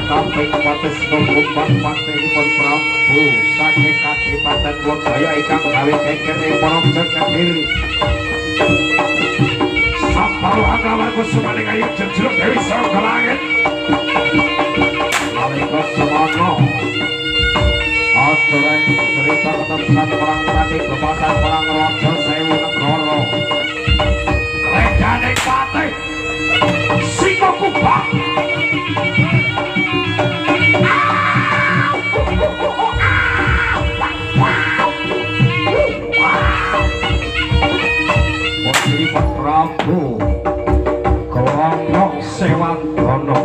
Kaping pates nombupan pantenipun Prabu saking Kadipaten Lodaya ingkang gawe kekeripun Cekedir. Saparwa kawarga sumaning ayu jejuluk Dewi Saka Langit. Nalika semana acara cerita ketep sat perang tadi bebasan perang raja sewu negara. Kerajaan Patih Singa Kubang. Prabu Kelonok Sewantana.